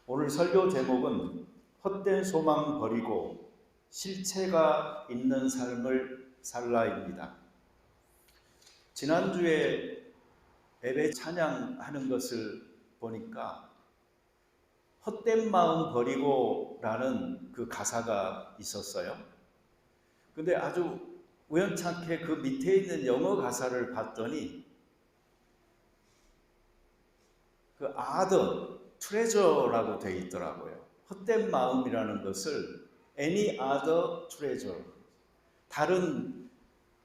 오늘 설교 제목은 헛된 소망 버리고 실체가 있는 삶을 살라입니다. 지난주에 예배 찬양하는 것을 보니까 헛된 마음 버리고 라는 그 가사가 있었어요. 근데 아주 우연찮게 그 밑에 있는 영어 가사를 봤더니 그 other treasure라고 되어 있더라고요. 헛된 마음이라는 것을 any other treasure, 다른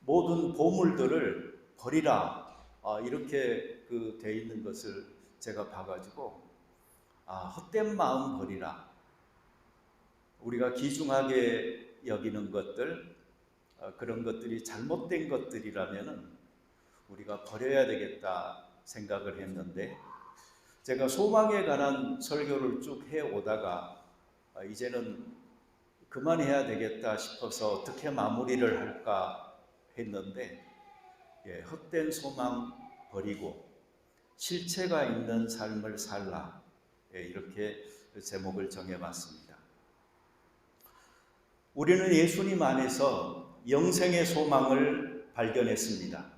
모든 보물들을 버리라, 이렇게 되어 있는 것을 제가 봐가지고 헛된 마음 버리라. 우리가 귀중하게 여기는 것들, 그런 것들이 잘못된 것들이라면은 우리가 버려야 되겠다 생각을 했는데, 제가 소망에 관한 설교를 쭉 해오다가 이제는 그만해야 되겠다 싶어서 어떻게 마무리를 할까 했는데, 헛된 소망 버리고 실체가 있는 삶을 살라, 이렇게 제목을 정해봤습니다. 우리는 예수님 안에서 영생의 소망을 발견했습니다.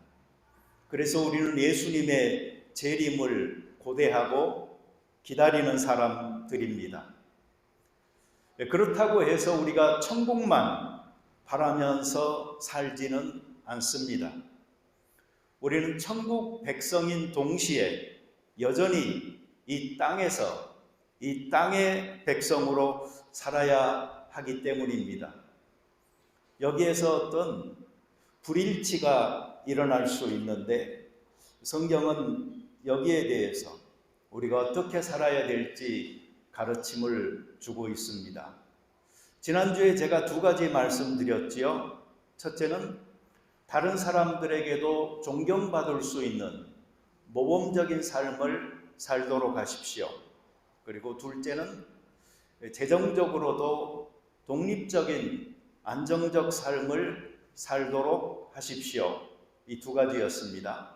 그래서 우리는 예수님의 재림을 고대하고 기다리는 사람들입니다. 그렇다고 해서 우리가 천국만 바라면서 살지는 않습니다. 우리는 천국 백성인 동시에 여전히 이 땅에서 이 땅의 백성으로 살아야 하기 때문입니다. 여기에서 어떤 불일치가 일어날 수 있는데, 성경은 여기에 대해서 우리가 어떻게 살아야 될지 가르침을 주고 있습니다. 지난주에 제가 두 가지 말씀드렸지요. 첫째는 다른 사람들에게도 존경받을 수 있는 모범적인 삶을 살도록 하십시오. 그리고 둘째는 재정적으로도 독립적인 안정적 삶을 살도록 하십시오. 이 두 가지였습니다.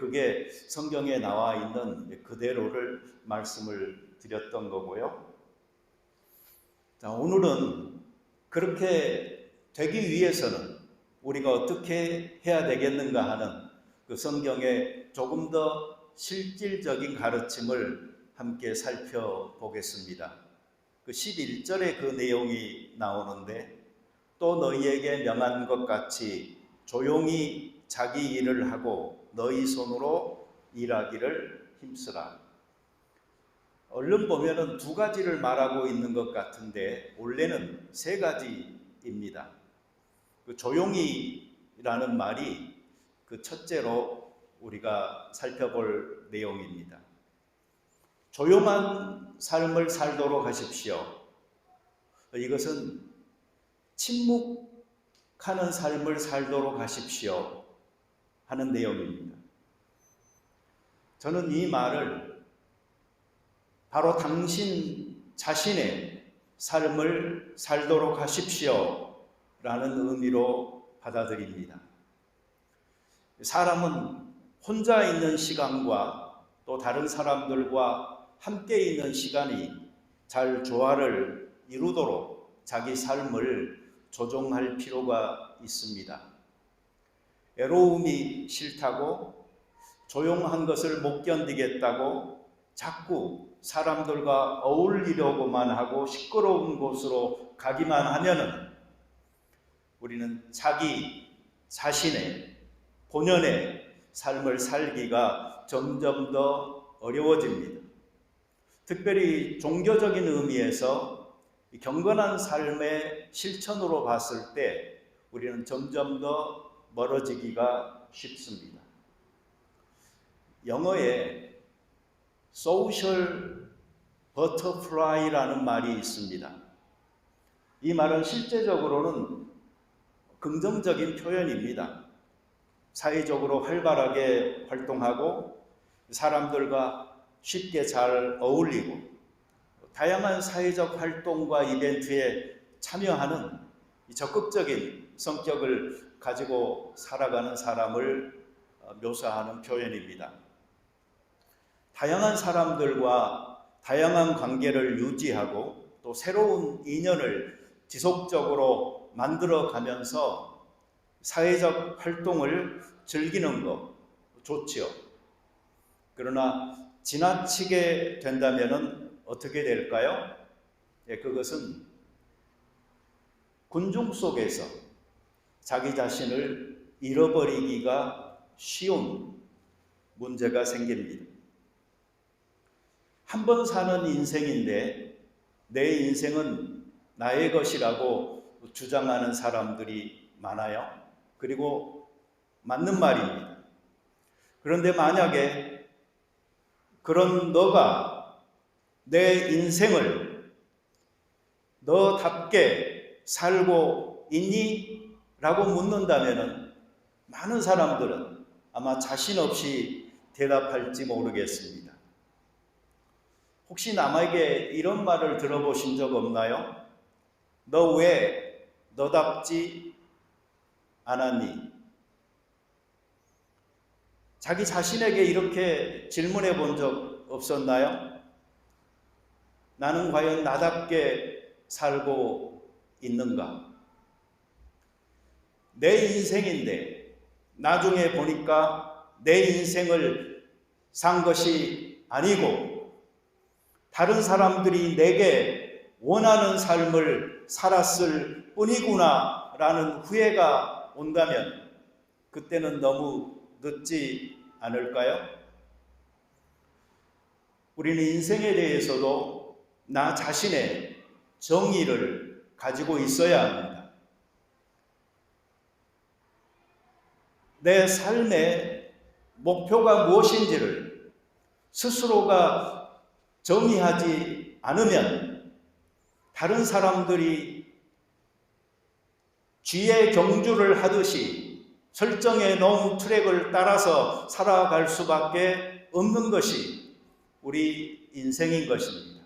그게 성경에 나와 있는 그대로를 말씀을 드렸던 거고요. 자, 오늘은 그렇게 되기 위해서는 우리가 어떻게 해야 되겠는가 하는 그 성경의 조금 더 실질적인 가르침을 함께 살펴보겠습니다. 그 11절에 그 내용이 나오는데, 또 너희에게 명한 것 같이 조용히 자기 일을 하고 너희 손으로 일하기를 힘쓰라. 얼른 보면은 두 가지를 말하고 있는 것 같은데 원래는 세 가지입니다. 그 조용히라는 말이 그 첫째로 우리가 살펴볼 내용입니다. 조용한 삶을 살도록 하십시오. 이것은 침묵하는 삶을 살도록 하십시오 하는 내용입니다. 저는 이 말을 바로 당신 자신의 삶을 살도록 하십시오 라는 의미로 받아들입니다. 사람은 혼자 있는 시간과 또 다른 사람들과 함께 있는 시간이 잘 조화를 이루도록 자기 삶을 조정할 필요가 있습니다. 외로움이 싫다고, 조용한 것을 못 견디겠다고 자꾸 사람들과 어울리려고만 하고 시끄러운 곳으로 가기만 하면은 우리는 자기 자신의 본연의 삶을 살기가 점점 더 어려워집니다. 특별히 종교적인 의미에서 경건한 삶의 실천으로 봤을 때 우리는 점점 더 멀어지기가 쉽습니다. 영어에 social butterfly라는 말이 있습니다. 이 말은 실제적으로는 긍정적인 표현입니다. 사회적으로 활발하게 활동하고 사람들과 쉽게 잘 어울리고 다양한 사회적 활동과 이벤트에 참여하는 적극적인 성격을 가지고 살아가는 사람을 묘사하는 표현입니다. 다양한 사람들과 다양한 관계를 유지하고 또 새로운 인연을 지속적으로 만들어 가면서 사회적 활동을 즐기는 거 좋지요. 그러나 지나치게 된다면 어떻게 될까요? 그것은 군중 속에서 자기 자신을 잃어버리기가 쉬운 문제가 생깁니다. 한 번 사는 인생인데 내 인생은 나의 것이라고 주장하는 사람들이 많아요. 그리고 맞는 말입니다. 그런데 만약에 그런 너가 내 인생을 너답게 살고 있니? 라고 묻는다면 많은 사람들은 아마 자신 없이 대답할지 모르겠습니다. 혹시 남에게 이런 말을 들어보신 적 없나요? 너 왜 너답지 않았니? 자기 자신에게 이렇게 질문해 본 적 없었나요? 나는 과연 나답게 살고 있는가? 내 인생인데 나중에 보니까 내 인생을 산 것이 아니고 다른 사람들이 내게 원하는 삶을 살았을 뿐이구나 라는 후회가 온다면 그때는 너무 늦지 않을까요? 우리는 인생에 대해서도 나 자신의 정의를 가지고 있어야 합니다. 내 삶의 목표가 무엇인지를 스스로가 정의하지 않으면 다른 사람들이 쥐의 경주를 하듯이 설정해 놓은 트랙을 따라서 살아갈 수밖에 없는 것이 우리 인생인 것입니다.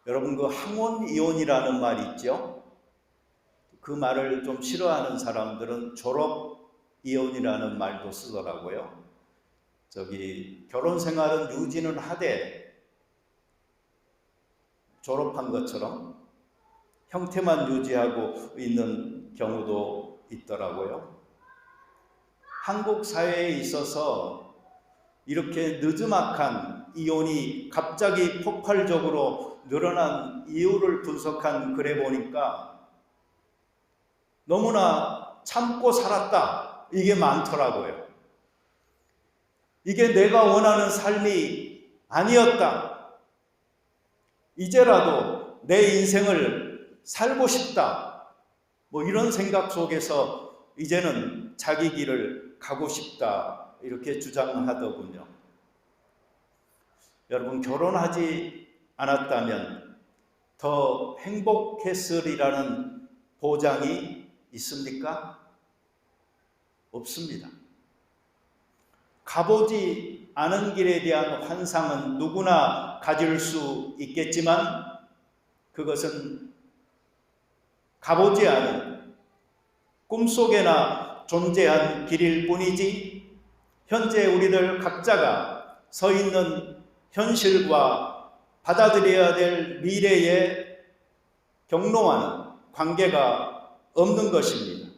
여러분, 그 항원이혼이라는 말이 있죠? 그 말을 좀 싫어하는 사람들은 졸업이혼이라는 말도 쓰더라고요. 결혼 생활은 유지는 하되 졸업한 것처럼 형태만 유지하고 있는 경우도 있더라고요. 한국 사회에 있어서 이렇게 느지막한 이혼이 갑자기 폭발적으로 늘어난 이유를 분석한 글에 보니까 너무나 참고 살았다, 이게 많더라고요. 이게 내가 원하는 삶이 아니었다. 이제라도 내 인생을 살고 싶다. 이런 생각 속에서 이제는 자기 길을 가고 싶다. 이렇게 주장하더군요. 여러분, 결혼하지 않았다면 더 행복했으리라는 보장이 있습니까? 없습니다. 가보지 않은 길에 대한 환상은 누구나 가질 수 있겠지만 그것은 가보지 않은 꿈속에나 존재한 길일 뿐이지 현재 우리들 각자가 서 있는 현실과 받아들여야 될 미래에 경로와는 관계가 없는 것입니다.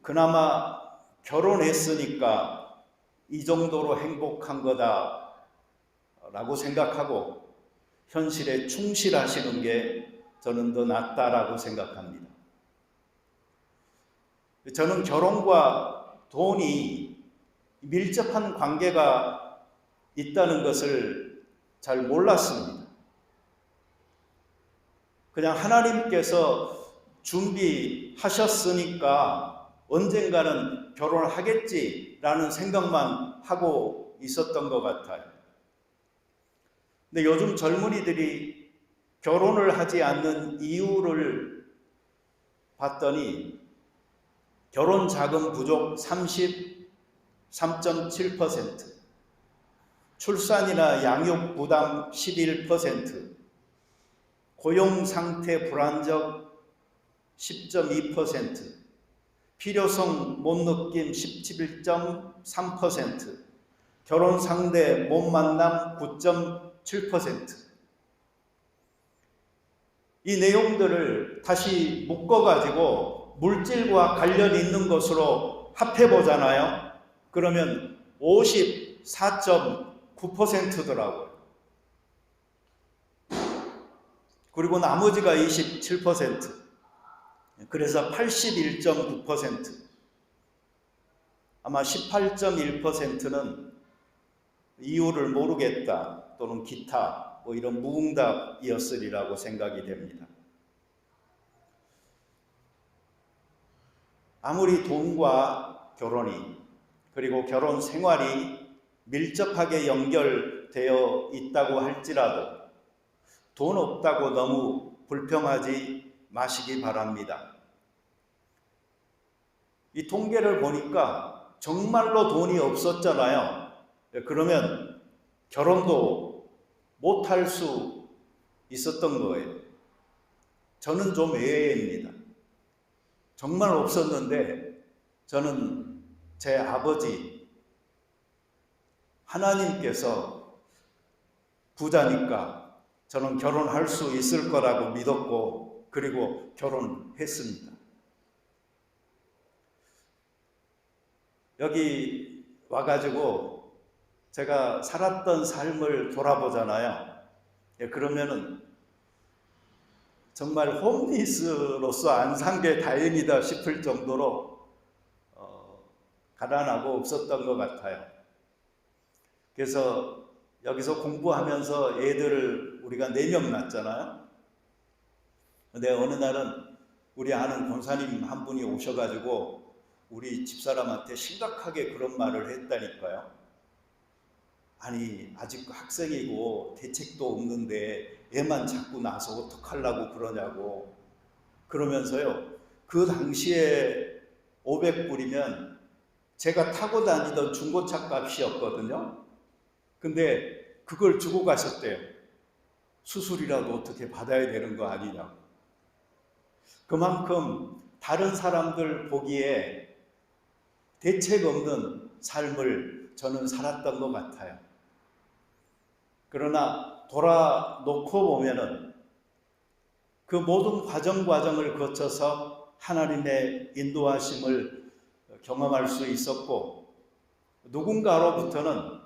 그나마 결혼했으니까 이 정도로 행복한 거다라고 생각하고 현실에 충실하시는 게 저는 더 낫다라고 생각합니다. 저는 결혼과 돈이 밀접한 관계가 있다는 것을 잘 몰랐습니다. 그냥 하나님께서 준비하셨으니까 언젠가는 결혼을 하겠지라는 생각만 하고 있었던 것 같아요. 근데 요즘 젊은이들이 결혼을 하지 않는 이유를 봤더니 결혼 자금 부족 33.7%, 출산이나 양육 부담 11%, 고용 상태 불안정 10.2%, 필요성 못 느낌 17.3%, 결혼 상대 못 만남 9.7%. 이 내용들을 다시 묶어가지고 물질과 관련 있는 것으로 합해보잖아요. 그러면 54.9%더라고요. 그리고 나머지가 27%. 그래서 81.9%. 아마 18.1%는 이유를 모르겠다 또는 기타 뭐 이런 무응답이었으리라고 생각이 됩니다. 아무리 돈과 결혼이 그리고 결혼 생활이 밀접하게 연결되어 있다고 할지라도 돈 없다고 너무 불평하지 마시기 바랍니다. 이 통계를 보니까 정말로 돈이 없었잖아요. 그러면 결혼도 못할 수 있었던 거예요. 저는 좀 예외입니다. 정말 없었는데 저는 제 아버지 하나님께서 부자니까 저는 결혼할 수 있을 거라고 믿었고 그리고 결혼했습니다. 여기 와가지고 제가 살았던 삶을 돌아보잖아요. 그러면은 정말 홈리스로서 안 산 게 다행이다 싶을 정도로 가난하고 없었던 것 같아요. 그래서 여기서 공부하면서 애들을 우리가 4명 낳았잖아요. 근데 어느 날은 우리 아는 권사님 한 분이 오셔가지고 우리 집사람한테 심각하게 그런 말을 했다니까요. 아니 아직 학생이고 대책도 없는데 애만 자꾸 낳아서 어떡하려고 그러냐고. 그러면서요, 그 당시에 500불이면 제가 타고 다니던 중고차 값이었거든요. 근데 그걸 주고 가셨대요. 수술이라도 어떻게 받아야 되는 거 아니냐고. 그만큼 다른 사람들 보기에 대책 없는 삶을 저는 살았던 것 같아요. 그러나 돌아놓고 보면은 그 모든 과정을 거쳐서 하나님의 인도하심을 경험할 수 있었고, 누군가로부터는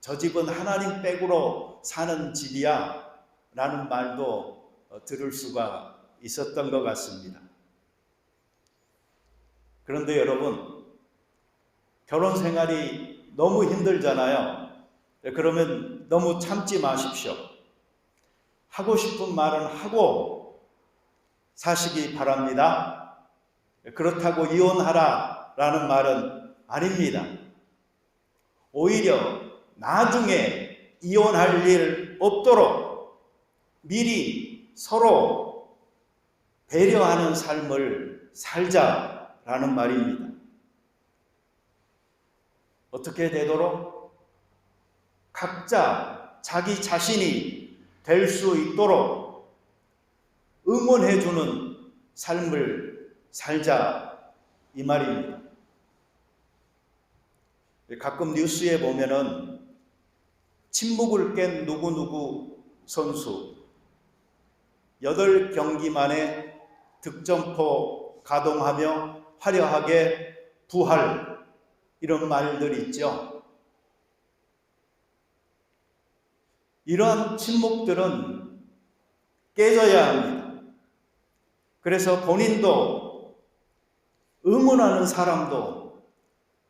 저 집은 하나님 백으로 사는 집이야 라는 말도 들을 수가 있었던 것 같습니다. 그런데 여러분, 결혼 생활이 너무 힘들잖아요. 그러면 너무 참지 마십시오. 하고 싶은 말은 하고 사시기 바랍니다. 그렇다고 이혼하라 라는 말은 아닙니다. 오히려 나중에 이혼할 일 없도록 미리 서로 배려하는 삶을 살자라는 말입니다. 어떻게 되도록? 각자 자기 자신이 될 수 있도록 응원해주는 삶을 살자 이 말입니다. 가끔 뉴스에 보면은 침묵을 깬 누구누구 선수 8경기 만에 득점포 가동하며 화려하게 부활, 이런 말들 있죠. 이러한 침묵들은 깨져야 합니다. 그래서 본인도 응원하는 사람도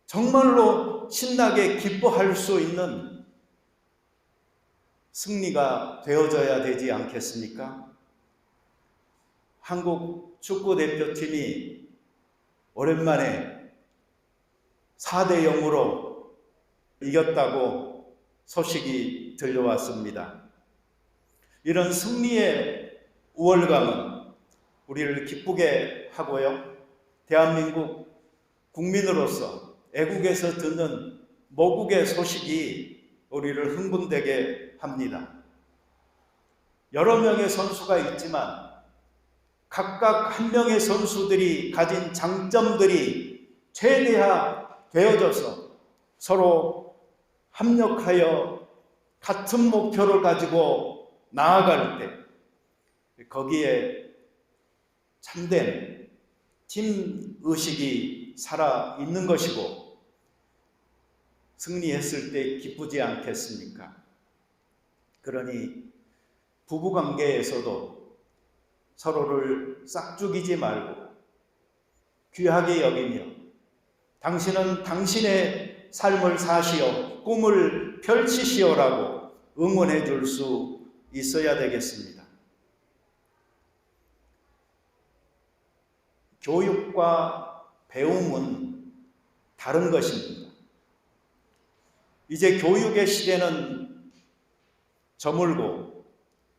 정말로 신나게 기뻐할 수 있는 승리가 되어져야 되지 않겠습니까? 한국 축구대표팀이 오랜만에 4대0으로 이겼다고 소식이 들려왔습니다. 이런 승리의 우월감은 우리를 기쁘게 하고요, 대한민국 국민으로서 애국에서 듣는 모국의 소식이 우리를 흥분되게 합니다. 여러 명의 선수가 있지만 각각 한 명의 선수들이 가진 장점들이 최대화 되어져서 서로 합력하여 같은 목표를 가지고 나아갈 때 거기에 참된 팀 의식이 살아 있는 것이고 승리했을 때 기쁘지 않겠습니까? 그러니 부부관계에서도 서로를 싹죽이지 말고 귀하게 여기며 당신은 당신의 삶을 사시오, 꿈을 펼치시오라고 응원해 줄 수 있어야 되겠습니다. 교육과 배움은 다른 것입니다. 이제 교육의 시대는 저물고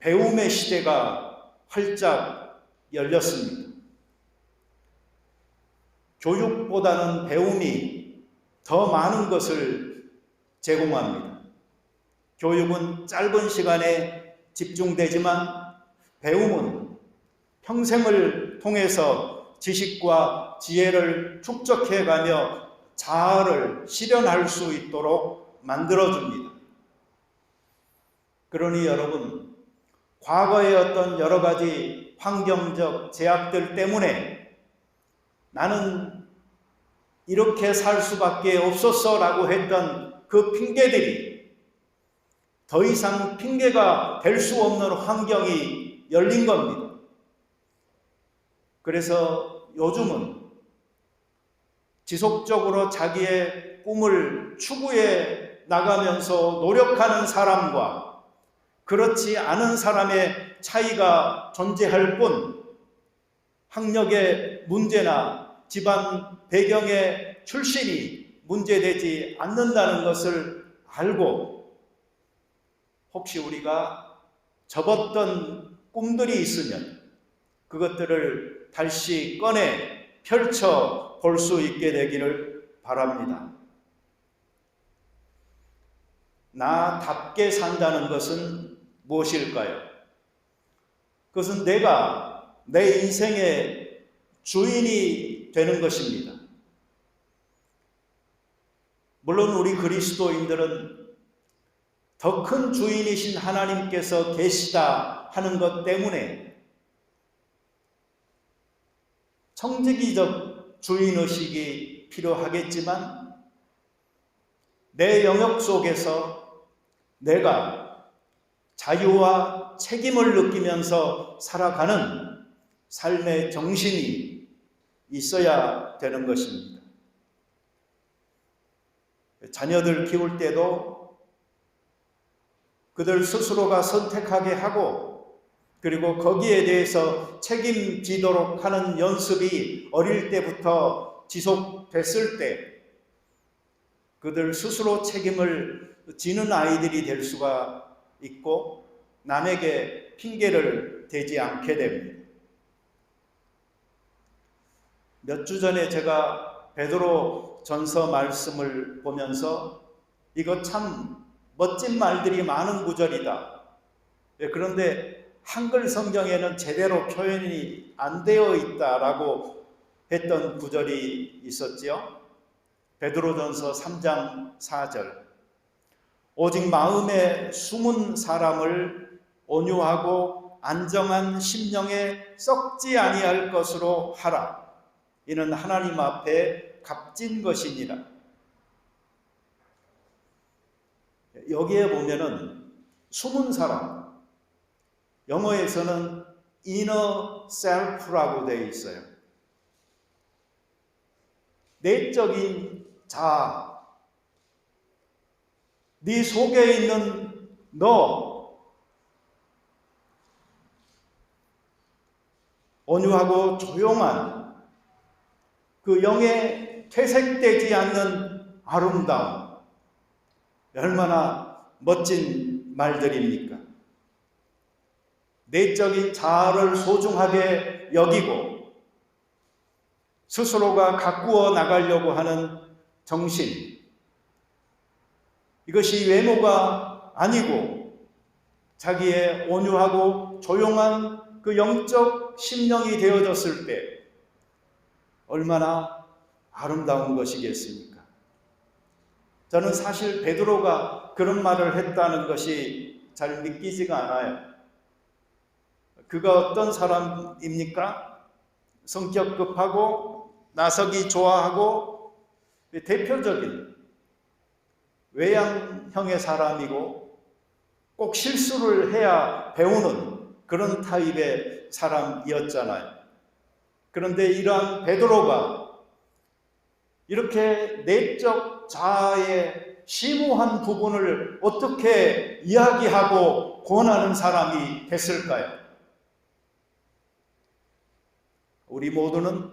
배움의 시대가 활짝 열렸습니다. 교육보다는 배움이 더 많은 것을 제공합니다. 교육은 짧은 시간에 집중되지만 배움은 평생을 통해서 지식과 지혜를 축적해가며 자아를 실현할 수 있도록 만들어줍니다. 그러니 여러분, 과거의 어떤 여러 가지 환경적 제약들 때문에 나는 이렇게 살 수밖에 없었어 라고 했던 그 핑계들이 더 이상 핑계가 될 수 없는 환경이 열린 겁니다. 그래서 요즘은 지속적으로 자기의 꿈을 추구해 나가면서 노력하는 사람과 그렇지 않은 사람의 차이가 존재할 뿐 학력의 문제나 집안 배경의 출신이 문제되지 않는다는 것을 알고 혹시 우리가 접었던 꿈들이 있으면 그것들을 다시 꺼내 펼쳐 볼 수 있게 되기를 바랍니다. 나답게 산다는 것은 무엇일까요? 그것은 내가 내 인생의 주인이 되는 것입니다. 물론 우리 그리스도인들은 더 큰 주인이신 하나님께서 계시다 하는 것 때문에 청지기적 주인의식이 필요하겠지만 내 영역 속에서 내가 자유와 책임을 느끼면서 살아가는 삶의 정신이 있어야 되는 것입니다. 자녀들 키울 때도 그들 스스로가 선택하게 하고 그리고 거기에 대해서 책임지도록 하는 연습이 어릴 때부터 지속됐을 때 그들 스스로 책임을 지는 아이들이 될 수가 있고 남에게 핑계를 대지 않게 됩니다. 몇 주 전에 제가 베드로 전서 말씀을 보면서 이거 참 멋진 말들이 많은 구절이다. 그런데 한글 성경에는 제대로 표현이 안 되어 있다라고 했던 구절이 있었지요. 베드로전서 3장 4절. 오직 마음에 숨은 사람을 온유하고 안정한 심령에 썩지 아니할 것으로 하라. 이는 하나님 앞에 값진 것이니라. 여기에 보면은 숨은 사람, 영어에서는 inner self라고 되어 있어요. 내적인 자아, 네 속에 있는 너, 온유하고 조용한 그 영에 퇴색되지 않는 아름다움, 얼마나 멋진 말들입니까? 내적인 자아를 소중하게 여기고 스스로가 가꾸어 나가려고 하는 정신, 이것이 외모가 아니고 자기의 온유하고 조용한 그 영적 심령이 되어졌을 때 얼마나 아름다운 것이겠습니까? 저는 사실 베드로가 그런 말을 했다는 것이 잘 믿기지가 않아요. 그가 어떤 사람입니까? 성격 급하고 나서기 좋아하고 대표적인 외향형의 사람이고 꼭 실수를 해야 배우는 그런 타입의 사람이었잖아요. 그런데 이러한 베드로가 이렇게 내적 자아의 심오한 부분을 어떻게 이야기하고 권하는 사람이 됐을까요? 우리 모두는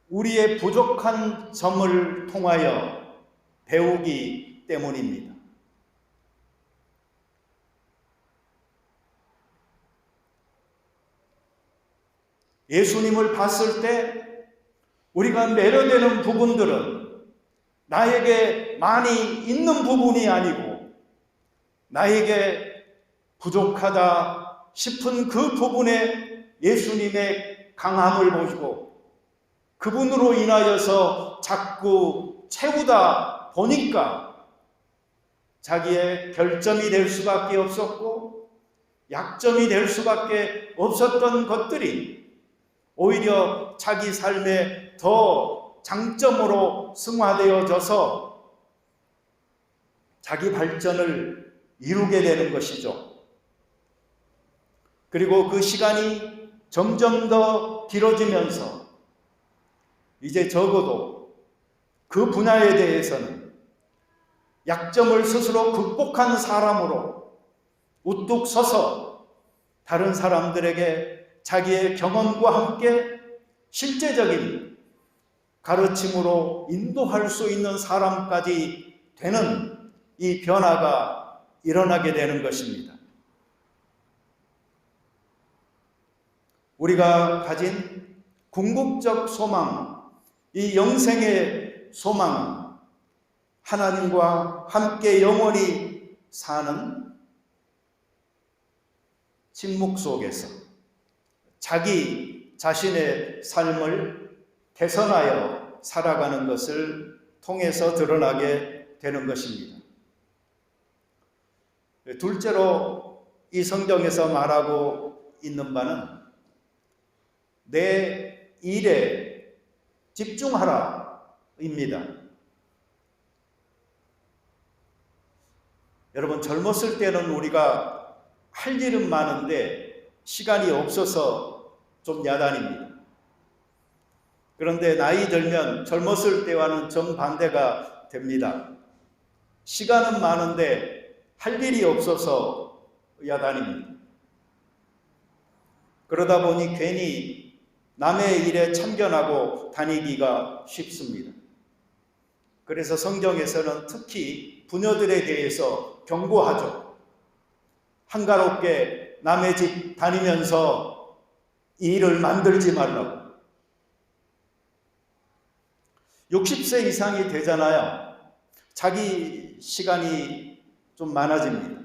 우리의 부족한 점을 통하여 배우기 때문입니다. 예수님을 봤을 때 우리가 매료되는 부분들은 나에게 많이 있는 부분이 아니고 나에게 부족하다 싶은 그 부분에 예수님의 강함을 보시고 그분으로 인하여서 자꾸 채우다 보니까 자기의 결점이 될 수밖에 없었고 약점이 될 수밖에 없었던 것들이 오히려 자기 삶에 더 장점으로 승화되어져서 자기 발전을 이루게 되는 것이죠. 그리고 그 시간이 점점 더 길어지면서 이제 적어도 그 분야에 대해서는 약점을 스스로 극복한 사람으로 우뚝 서서 다른 사람들에게 자기의 경험과 함께 실제적인 가르침으로 인도할 수 있는 사람까지 되는 이 변화가 일어나게 되는 것입니다. 우리가 가진 궁극적 소망, 이 영생의 소망은 하나님과 함께 영원히 사는 침묵 속에서 자기 자신의 삶을 개선하여 살아가는 것을 통해서 드러나게 되는 것입니다. 둘째로 이 성경에서 말하고 있는 바는 내 일에 집중하라입니다. 여러분, 젊었을 때는 우리가 할 일은 많은데 시간이 없어서 좀 야단입니다. 그런데 나이 들면 젊었을 때와는 정반대가 됩니다. 시간은 많은데 할 일이 없어서 야단입니다. 그러다 보니 괜히 남의 일에 참견하고 다니기가 쉽습니다. 그래서 성경에서는 특히 부녀들에 대해서 경고하죠. 한가롭게 남의 집 다니면서 일을 만들지 말라고. 60세 이상이 되잖아요. 자기 시간이 좀 많아집니다.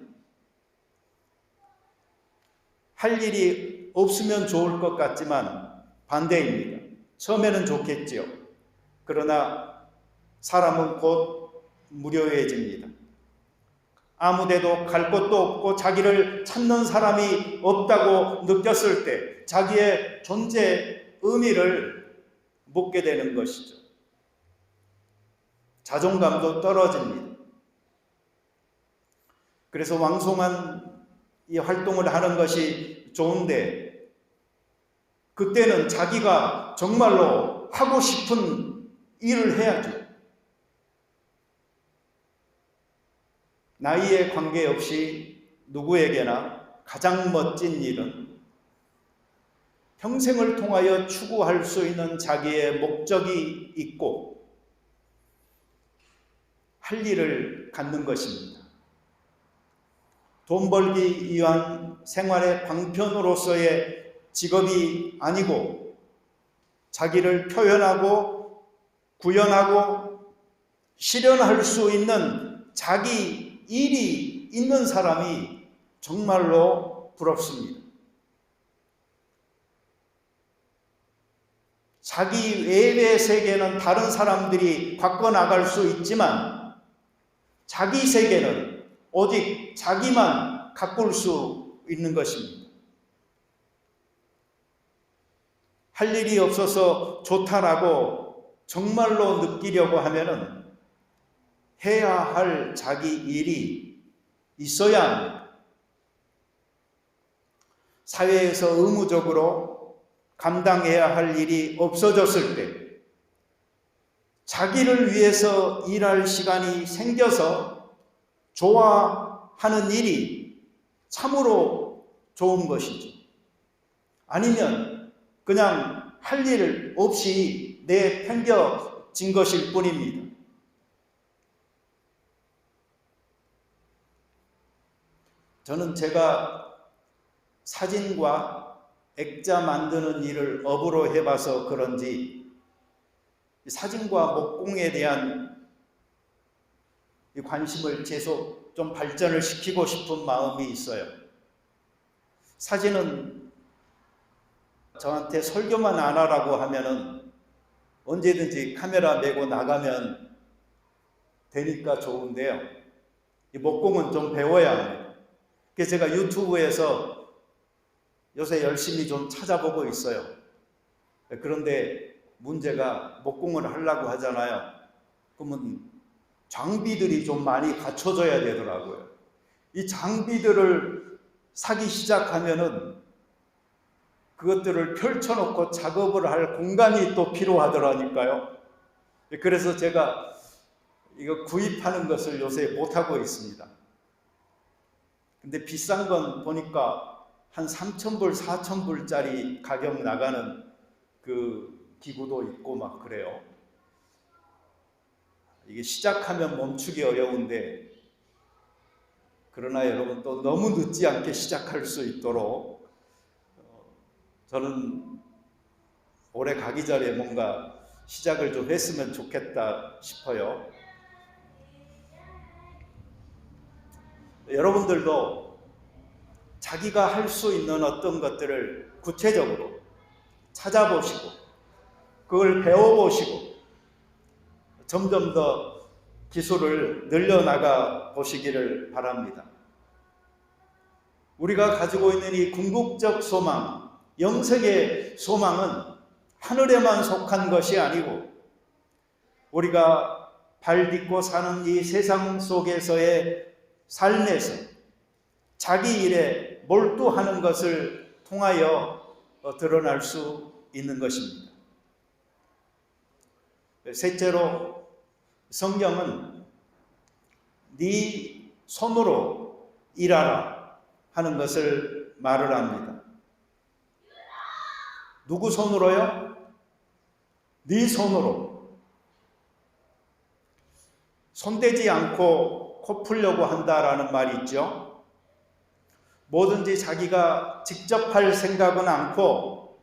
할 일이 없으면 좋을 것 같지만 반대입니다. 처음에는 좋겠지요. 그러나 사람은 곧 무료해집니다. 아무데도 갈 곳도 없고 자기를 찾는 사람이 없다고 느꼈을 때 자기의 존재 의미를 묻게 되는 것이죠. 자존감도 떨어집니다. 그래서 왕성한 이 활동을 하는 것이 좋은데 그때는 자기가 정말로 하고 싶은 일을 해야죠. 나이에 관계없이 누구에게나 가장 멋진 일은 평생을 통하여 추구할 수 있는 자기의 목적이 있고 할 일을 갖는 것입니다. 돈 벌기 위한 생활의 방편으로서의 직업이 아니고 자기를 표현하고 구현하고 실현할 수 있는 자기 일이 있는 사람이 정말로 부럽습니다. 자기 외의 세계는 다른 사람들이 바꿔 나갈 수 있지만 자기 세계는 오직 자기만 가꿀 수 있는 것입니다. 할 일이 없어서 좋다라고 정말로 느끼려고 하면은 해야 할 자기 일이 있어야 합니다. 사회에서 의무적으로 감당해야 할 일이 없어졌을 때 자기를 위해서 일할 시간이 생겨서 좋아하는 일이 참으로 좋은 것이죠. 아니면 그냥 할 일 없이 내팽겨진 것일 뿐입니다. 저는 제가 사진과 액자 만드는 일을 업으로 해봐서 그런지 사진과 목공에 대한 관심을 계속 좀 발전을 시키고 싶은 마음이 있어요. 사진은 저한테 설교만 안 하라고 하면은 언제든지 카메라 메고 나가면 되니까 좋은데요. 이 목공은 좀 배워야 합니다. 그래서 제가 유튜브에서 요새 열심히 좀 찾아보고 있어요. 그런데 문제가 목공을 하려고 하잖아요. 그러면 장비들이 좀 많이 갖춰져야 되더라고요. 이 장비들을 사기 시작하면은 그것들을 펼쳐놓고 작업을 할 공간이 또 필요하더라니까요. 그래서 제가 이거 구입하는 것을 요새 못하고 있습니다. 근데 비싼 건 보니까 한 3,000불, 4,000불짜리 가격 나가는 그 기구도 있고 막 그래요. 이게 시작하면 멈추기 어려운데, 그러나 여러분 또 너무 늦지 않게 시작할 수 있도록 저는 올해 가기 전에 뭔가 시작을 좀 했으면 좋겠다 싶어요. 여러분들도 자기가 할 수 있는 어떤 것들을 구체적으로 찾아보시고 그걸 배워보시고 점점 더 기술을 늘려나가 보시기를 바랍니다. 우리가 가지고 있는 이 궁극적 소망, 영생의 소망은 하늘에만 속한 것이 아니고 우리가 발 딛고 사는 이 세상 속에서의 삶에서 자기 일에 몰두하는 것을 통하여 드러날 수 있는 것입니다. 셋째로, 성경은 네 손으로 일하라 하는 것을 말을 합니다. 누구 손으로요? 네 손으로. 손대지 않고 코 풀려고 한다라는 말이 있죠. 뭐든지 자기가 직접 할 생각은 않고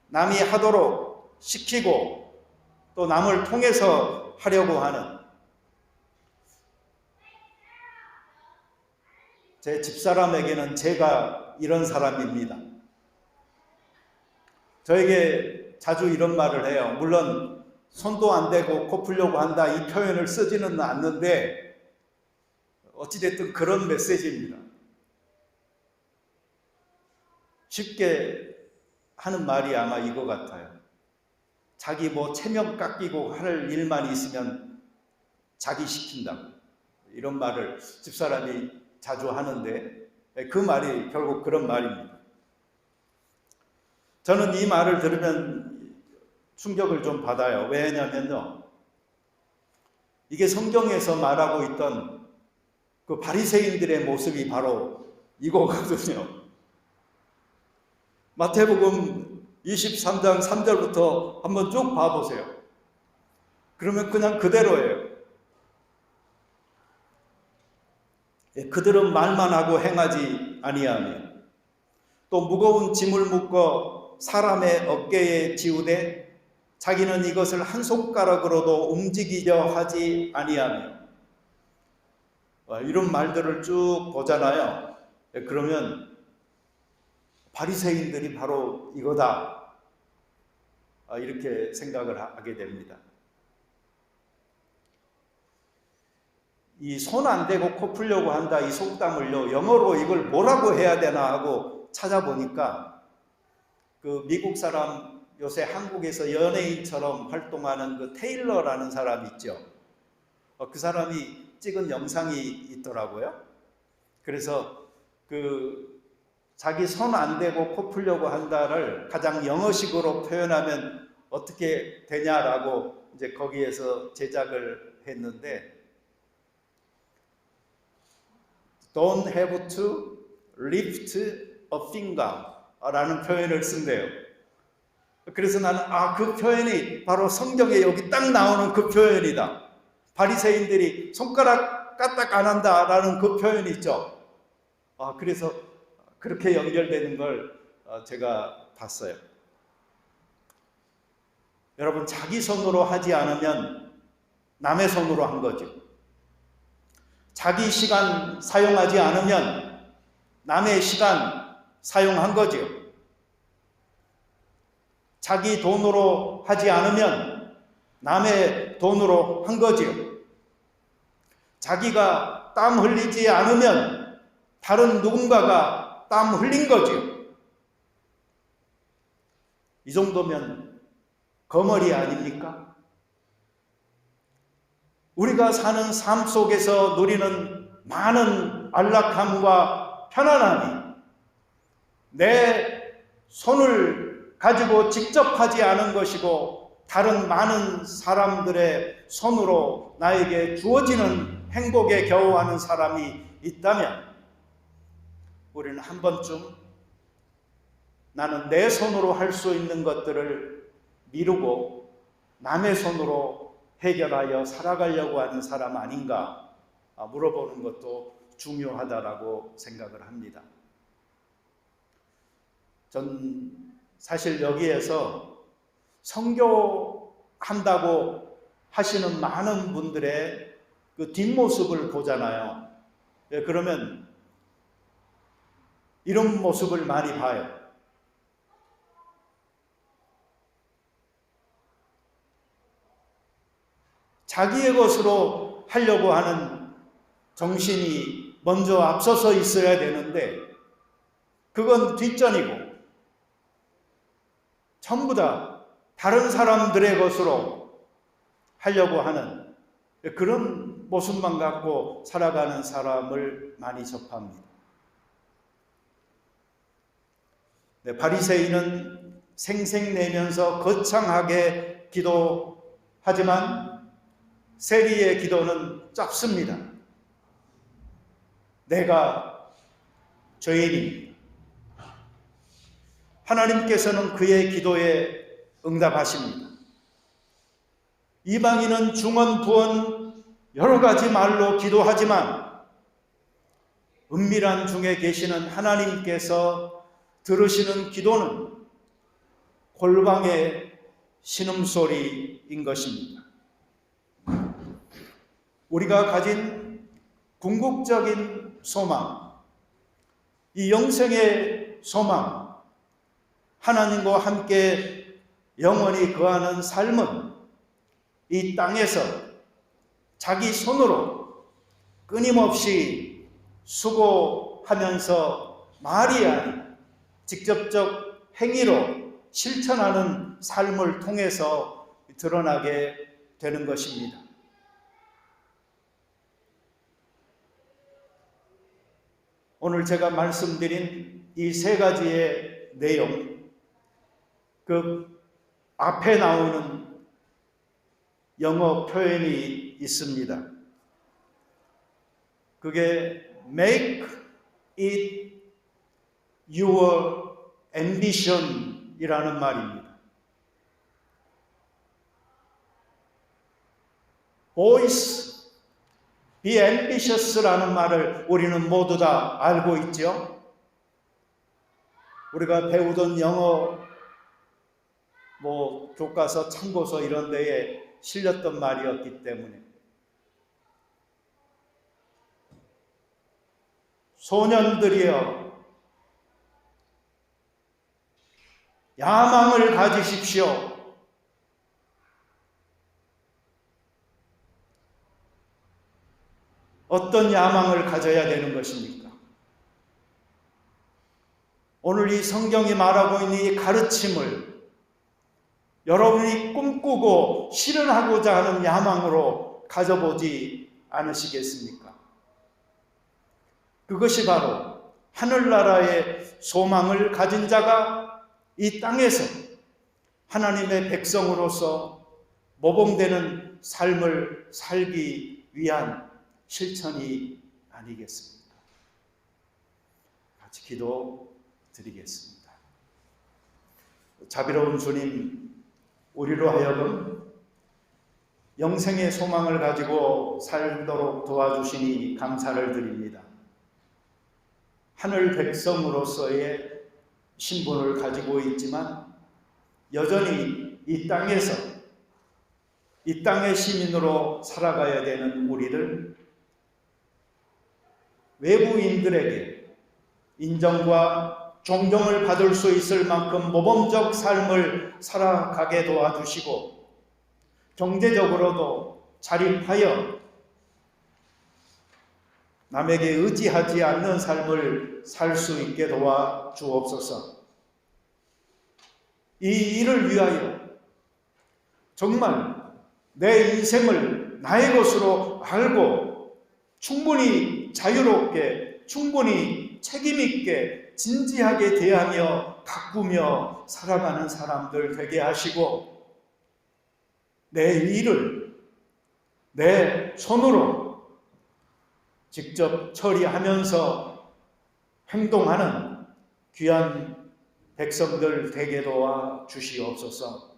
남이 하도록 시키고 또 남을 통해서 하려고 하는, 제 집사람에게는 제가 이런 사람입니다. 저에게 자주 이런 말을 해요. 물론 손도 안 대고 코 풀려고 한다 이 표현을 쓰지는 않는데 어찌됐든 그런 메시지입니다. 쉽게 하는 말이 아마 이거 같아요. 자기 뭐 체면 깎이고 할 일만 있으면 자기 시킨다, 이런 말을 집사람이 자주 하는데 그 말이 결국 그런 말입니다. 저는 이 말을 들으면 충격을 좀 받아요. 왜냐면요, 이게 성경에서 말하고 있던 그 바리새인들의 모습이 바로 이거거든요. 마태복음 23장 3절부터 한번 쭉 봐보세요. 그러면 그냥 그대로예요. 그들은 말만 하고 행하지 아니하며 또 무거운 짐을 묶어 사람의 어깨에 지우되 자기는 이것을 한 손가락으로도 움직이려 하지 아니하며, 이런 말들을 쭉 보잖아요. 그러면 바리새인들이 바로 이거다. 이렇게 생각을 하게 됩니다. 이 손 안 대고 코 풀려고 한다 이 속담을요, 영어로 이걸 뭐라고 해야 되나 하고 찾아보니까 그 미국 사람, 요새 한국에서 연예인처럼 활동하는 그 테일러라는 사람 있죠. 그 사람이 찍은 영상이 있더라고요. 그래서 그 자기 손 안 대고 코 풀려고 한다를 가장 영어식으로 표현하면 어떻게 되냐라고 이제 거기에서 제작을 했는데, Don't have to lift a finger 라는 표현을 쓴대요. 그래서 나는 그 표현이 바로 성경에 여기 딱 나오는 그 표현이다. 바리새인들이 손가락 까딱 안 한다라는 그 표현이 있죠. 그래서 그렇게 연결되는 걸 제가 봤어요. 여러분, 자기 손으로 하지 않으면 남의 손으로 한 거죠. 자기 시간 사용하지 않으면 남의 시간 사용한 거죠. 자기 돈으로 하지 않으면 남의 돈으로 한 거죠. 자기가 땀 흘리지 않으면 다른 누군가가 땀 흘린 거죠. 이 정도면 거머리 아닙니까? 우리가 사는 삶 속에서 누리는 많은 안락함과 편안함이 내 손을 가지고 직접 하지 않은 것이고 다른 많은 사람들의 손으로 나에게 주어지는 행복에 겨워하는 사람이 있다면 우리는 한 번쯤 나는 내 손으로 할 수 있는 것들을 미루고 남의 손으로 해결하여 살아가려고 하는 사람 아닌가 물어보는 것도 중요하다라고 생각을 합니다. 전 사실 여기에서 선교한다고 하시는 많은 분들의 그 뒷모습을 보잖아요. 그러면 이런 모습을 많이 봐요. 자기의 것으로 하려고 하는 정신이 먼저 앞서서 있어야 되는데 그건 뒷전이고 전부 다 다른 사람들의 것으로 하려고 하는 그런 모습만 갖고 살아가는 사람을 많이 접합니다. 바리새인은 생색내면서 거창하게 기도하지만 세리의 기도는 짧습니다. 내가 죄인입니다. 하나님께서는 그의 기도에 응답하십니다. 이방인은 중언부언 여러 가지 말로 기도하지만 은밀한 중에 계시는 하나님께서 들으시는 기도는 골방의 신음소리인 것입니다. 우리가 가진 궁극적인 소망, 이 영생의 소망, 하나님과 함께 영원히 거하는 삶은 이 땅에서 자기 손으로 끊임없이 수고하면서 말이 아닌 직접적 행위로 실천하는 삶을 통해서 드러나게 되는 것입니다. 오늘 제가 말씀드린 이 세 가지의 내용, 그 앞에 나오는 영어 표현이 있습니다. 그게 make it your ambition 이라는 말입니다. Boys, be ambitious라는 말을 우리는 모두 다 알고 있죠. 우리가 배우던 영어 교과서, 참고서 이런 데에 실렸던 말이었기 때문에 소년들이여 야망을 가지십시오. 어떤 야망을 가져야 되는 것입니까? 오늘 이 성경이 말하고 있는 이 가르침을 여러분이 꿈꾸고 실현하고자 하는 야망으로 가져보지 않으시겠습니까? 그것이 바로 하늘나라의 소망을 가진 자가 이 땅에서 하나님의 백성으로서 모범되는 삶을 살기 위한 실천이 아니겠습니까? 같이 기도드리겠습니다. 자비로운 주님, 우리로 하여금 영생의 소망을 가지고 살도록 도와주시니 감사를 드립니다. 하늘 백성으로서의 신분을 가지고 있지만 여전히 이 땅에서 이 땅의 시민으로 살아가야 되는 우리를 외부인들에게 인정과 존경을 받을 수 있을 만큼 모범적 삶을 살아가게 도와주시고 경제적으로도 자립하여 남에게 의지하지 않는 삶을 살 수 있게 도와주옵소서. 이 일을 위하여 정말 내 인생을 나의 것으로 알고 충분히 자유롭게, 충분히 책임있게, 진지하게 대하며 가꾸며 살아가는 사람들 되게 하시고 내 일을 내 손으로 직접 처리하면서 행동하는 귀한 백성들 되게 도와 주시옵소서.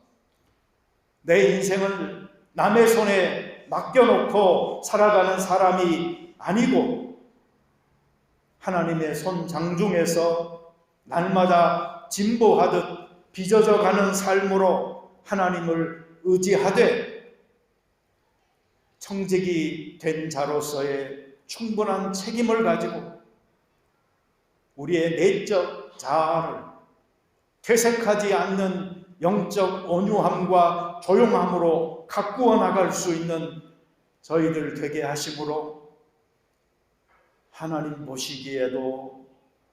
내 인생을 남의 손에 맡겨놓고 살아가는 사람이 아니고 하나님의 손 장중에서 날마다 진보하듯 빚어져가는 삶으로 하나님을 의지하되 청직이 된 자로서의 충분한 책임을 가지고 우리의 내적 자아를 퇴색하지 않는 영적 온유함과 조용함으로 가꾸어 나갈 수 있는 저희들 되게 하심으로 하나님 보시기에도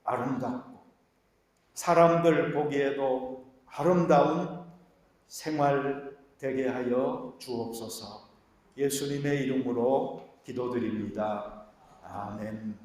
아름답고 사람들 보기에도 아름다운 생활 되게 하여 주옵소서. 예수님의 이름으로 기도드립니다. 아멘.